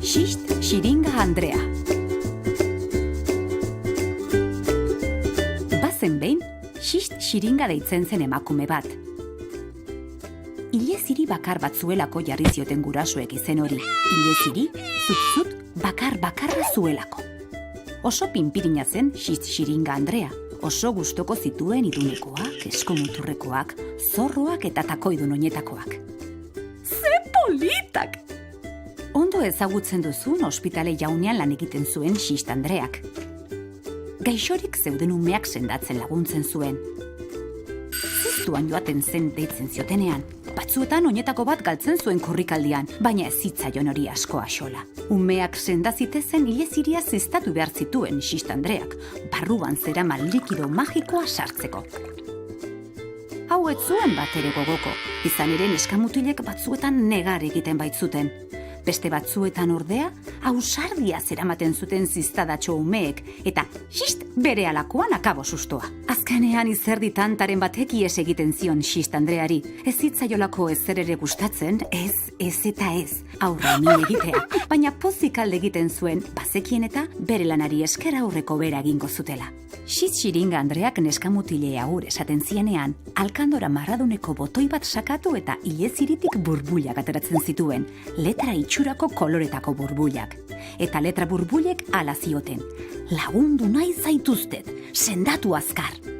Xist Xiringa Andrea. Bazen behin, Xist Xiringa deitzen zen emakume bat. Ileziri bakar bat zuelako jarri zioten gurasoek izen hori. Ileziri, zut-zut, bakar-bakarra zuelako. Oso pinpirina zen Xist Xiringa Andrea. Oso gustoko zituen idunekoak, eskomuturrekoak, zorroak eta takoidun oinetakoak. Ze politak! Ondo ezagutzen duzun ospitale jaunean lan egiten zuen Xist Andreak. Gaixorik zeuden umeak sendatzen laguntzen zuen. Ziztuan joaten zen deitzen ziotenean. Batzuetan oinetako bat galtzen zuen korrikaldian, baina ez zitzaion hori asko axola. Umeak sendazitezen ileziria ziztatu behar zituen Xist Andreak, barruan zeraman likido magikoa sartzeko. Hau ez zuen bat ere gogoko, izan ere neskamutilek batzuetan negar egiten baitzuten. Beste batzuetan ordea, ausardia zeramaten zuten ziztadatxo umeek, eta Xist bere alakoan akabo sustoa. Azkenean izerdi tantaren batek ies egiten zion Xist Andreari. Ez zitzaiolako ezer ere gustatzen, ez eta ez, aurre min egitea. Baina pozik alde egiten zuen, bazekien eta bere lanari esker aurreko bera egingo zutela. Xist Xiringa Andreak neskamutilea aur esaten zienean, alkandora marraduneko botoi bat sakatu eta ileziritik burbuilak ateratzen zituen, letra itxurako koloretako burbuilak. Eta letra burbuilek hala zioten, lagundu nahi zaituztet, sendatu azkar.